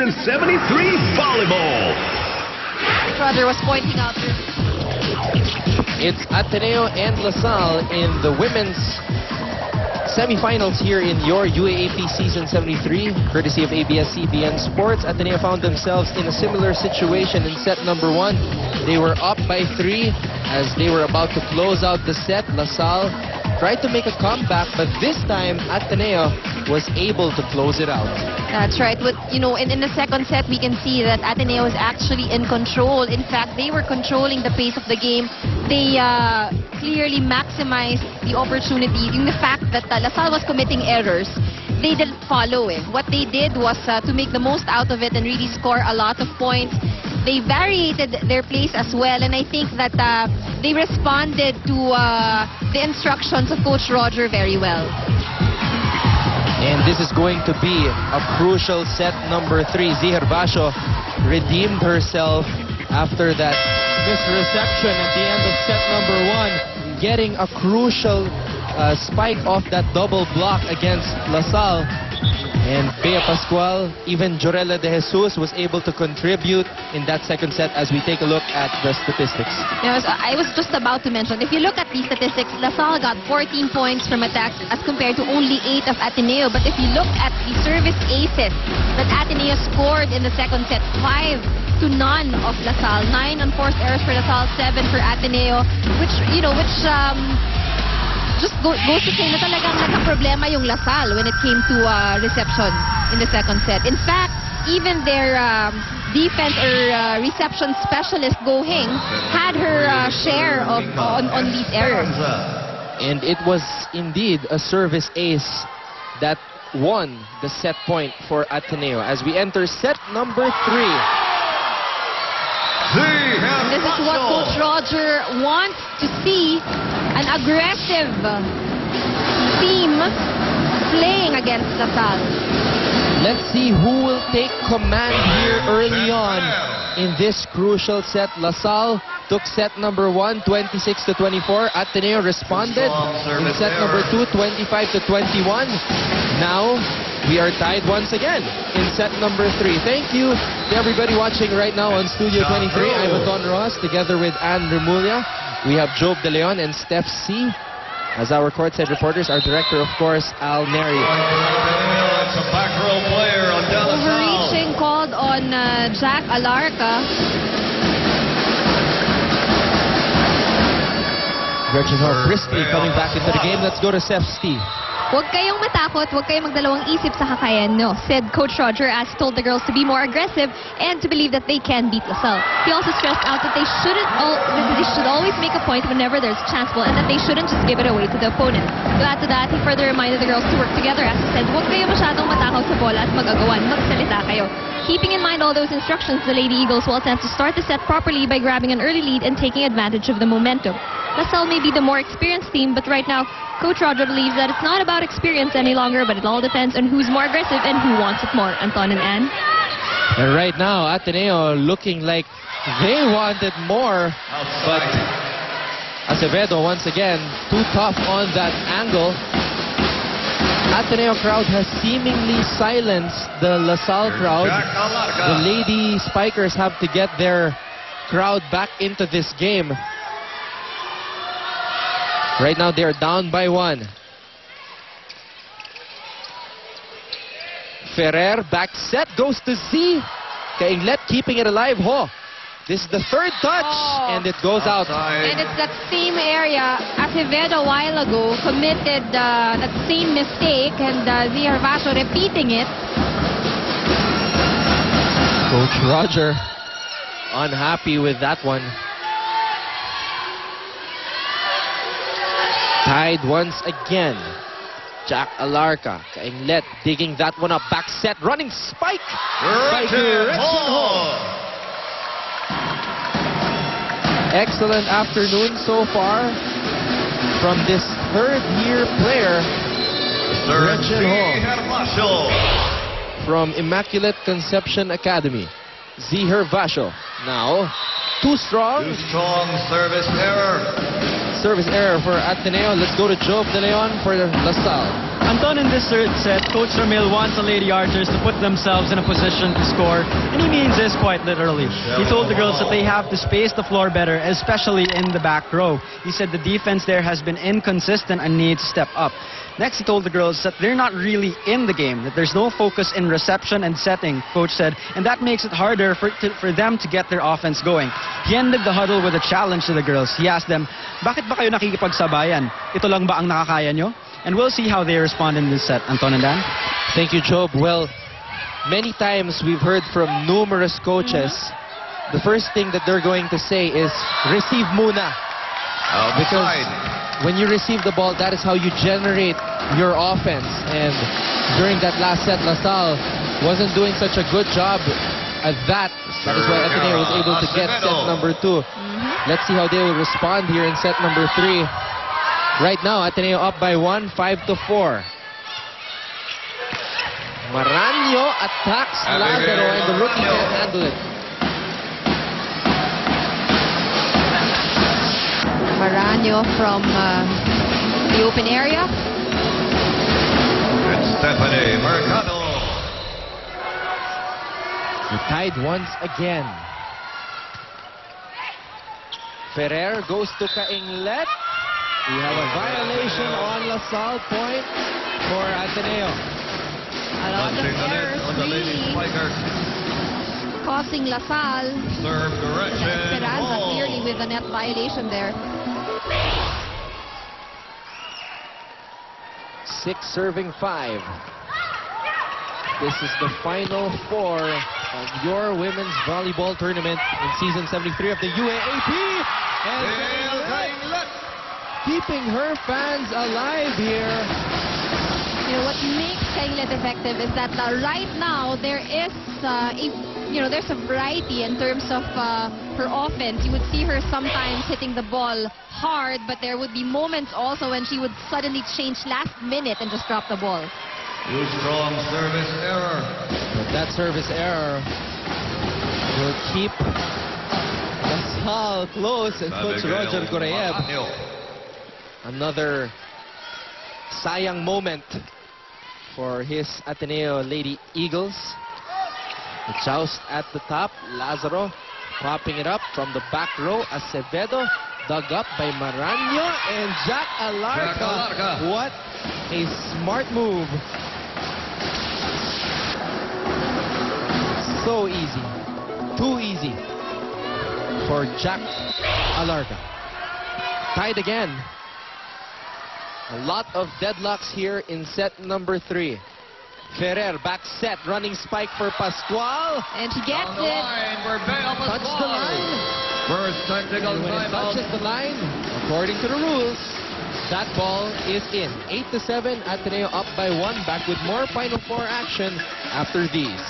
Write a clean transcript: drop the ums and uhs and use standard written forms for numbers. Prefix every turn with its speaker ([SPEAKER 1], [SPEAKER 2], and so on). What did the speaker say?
[SPEAKER 1] Season 73 Volleyball.
[SPEAKER 2] Roger was pointing out this.
[SPEAKER 3] It's Ateneo and LaSalle in the women's semifinals here in your UAAP Season 73, courtesy of ABS-CBN Sports. Ateneo found themselves in a similar situation in set number 1. They were up by 3 as they were about to close out the set. LaSalle tried to make a comeback, but this time Ateneo was able to close it out.
[SPEAKER 2] That's right. But, you know, in the second set, we can see that Ateneo was actually in control. In fact, they were controlling the pace of the game. They clearly maximized the opportunity. The fact that LaSalle was committing errors, they didn't follow it. What they did was to make the most out of it and really score a lot of points. They variated their plays as well, and I think that they responded to the instructions of Coach Roger very well.
[SPEAKER 3] And this is going to be a crucial set number 3. Ziher Vasho redeemed herself after that misreception at the end of set number 1, getting a crucial spike off that double block against LaSalle. And Bea Pascual, even Jorella De Jesus was able to contribute in that second set as we take a look at the statistics.
[SPEAKER 2] Yes, I was just about to mention, if you look at the statistics, LaSalle got 14 points from attacks as compared to only 8 of Ateneo. But if you look at the service aces that Ateneo scored in the second set, 5 to none of LaSalle. 9 unforced errors for LaSalle, 7 for Ateneo, which just goes to say na talagang nagka-problema yung LaSalle when it came to reception in the second set. In fact, even their defense or reception specialist, Go Hing, had her share of on these errors.
[SPEAKER 3] And it was indeed a service ace that won the set point for Ateneo as we enter set number 3.
[SPEAKER 2] This is what Coach Roger wants to see, an aggressive team playing against LaSalle.
[SPEAKER 3] Let's see who will take command here early on in this crucial set. LaSalle took set number 1, 26-24. Ateneo responded in set number 2, 25-21. Now, we are tied once again in set number 3. Thank you to everybody watching right now on Studio 23. I'm Anton Ross together with Ann Remulla. We have Job De Leon and Steph C. as our courtside reporters. Our director, of course, Al Neri.
[SPEAKER 2] Overreaching called on Jack Alarca.
[SPEAKER 3] Gretchen Ho briskly coming back into the game. Let's go to Steph C.
[SPEAKER 2] Huwag kayong matakot, huwag kayong magdalawang isip sa kakayahan nyo, said Coach Roger as he told the girls to be more aggressive and to believe that they can beat LaSalle. He also stressed out that they should always make a point whenever there's a chance ball and that they shouldn't just give it away to the opponent. To add to that, he further reminded the girls to work together as he said, huwag kayo masyadong matakaw sa bola at mag-agawan, magsalita kayo. Keeping in mind all those instructions, the Lady Eagles will attempt to start the set properly by grabbing an early lead and taking advantage of the momentum. LaSalle may be the more experienced team, but right now, Coach Roger believes that it's not about experience any longer, but it all depends on who's more aggressive and who wants it more. Anton and Ann.
[SPEAKER 3] And right now, Ateneo looking like they wanted more, but Acevedo once again too tough on that angle. Ateneo crowd has seemingly silenced the LaSalle crowd. The Lady Spikers have to get their crowd back into this game. Right now, they're down by 1. Ferrer, back set, goes to Z. Kainglet keeping it alive. Ho. This is the third touch, and it goes out.
[SPEAKER 2] And it's that same area. Acevedo a while ago committed that same mistake, and Ziher Vasho repeating it.
[SPEAKER 3] Coach Roger unhappy with that one. Tied once again. Jack Alarca. Kainglet digging that one up. Back set. Running spike. By Gretchen Ho. Excellent afternoon so far from this third-year player, Gretchen Ho, from Immaculate Conception Academy. Ziher Vasho. Now, too strong.
[SPEAKER 4] Too strong service error.
[SPEAKER 3] Service error for Ateneo. Let's go to Job De Leon for LaSalle.
[SPEAKER 4] Anton, in this third set, Coach Ramil wants the Lady Archers to put themselves in a position to score, and he means this quite literally. He told the girls that they have to space the floor better, especially in the back row. He said the defense there has been inconsistent and needs to step up. Next, he told the girls that they're not really in the game, that there's no focus in reception and setting, Coach said, and that makes it harder for them to get their offense going. He ended the huddle with a challenge to the girls. He asked them, bakit ba kayo nakikipagsabayan? Ito lang ba ang nakakaya nyo? And we'll see how they respond in this set. Anton and Dan?
[SPEAKER 3] Thank you, Job. Well, many times we've heard from numerous coaches, the first thing that they're going to say is, receive muna. Because when you receive the ball, that is how you generate your offense. And during that last set, LaSalle wasn't doing such a good job at that. That is why Ateneo was able to get set number 2. Let's see how they will respond here in set number 3. Right now, Ateneo up by 1, 5-4. Maranyo attacks Lazaro, and the rookie can't handle it.
[SPEAKER 2] Maranyo from the open area.
[SPEAKER 1] It's Stephanie Mercado.
[SPEAKER 3] Tied once again. Ferrer goes to Kainglet. We have a violation on LaSalle, point for Ateneo.
[SPEAKER 2] A lot of errors really causing LaSalle.
[SPEAKER 1] Serve direction.
[SPEAKER 2] Esperanza clearly with a net violation there.
[SPEAKER 3] 6 serving 5. This is the final 4 of your women's volleyball tournament in season 73 of the UAAP. And keeping her fans alive here.
[SPEAKER 2] You know, what makes Kainglet effective is that right now there is there's a variety in terms of her offense. You would see her sometimes hitting the ball hard, but there would be moments also when she would suddenly change last minute and just drop the ball.
[SPEAKER 1] Too strong service error.
[SPEAKER 3] But that service error will keep LaSalle close, and Coach Roger Gorayev. Another sayang moment for his Ateneo Lady Eagles. The joust at the top. Lazaro popping it up from the back row. Acevedo dug up by Maranyo, and Jack Alarca. What a smart move. So easy. Too easy for Jack Alarca. Tied again. A lot of deadlocks here in set number 3. Ferrer back set, running spike for Pascual.
[SPEAKER 2] And she gets it.
[SPEAKER 3] Touch the line.
[SPEAKER 1] First technical
[SPEAKER 3] And when it
[SPEAKER 1] timeout.
[SPEAKER 3] touches the line, according to the rules, that ball is in. 8-7, Ateneo up by 1. Back with more Final 4 action after these.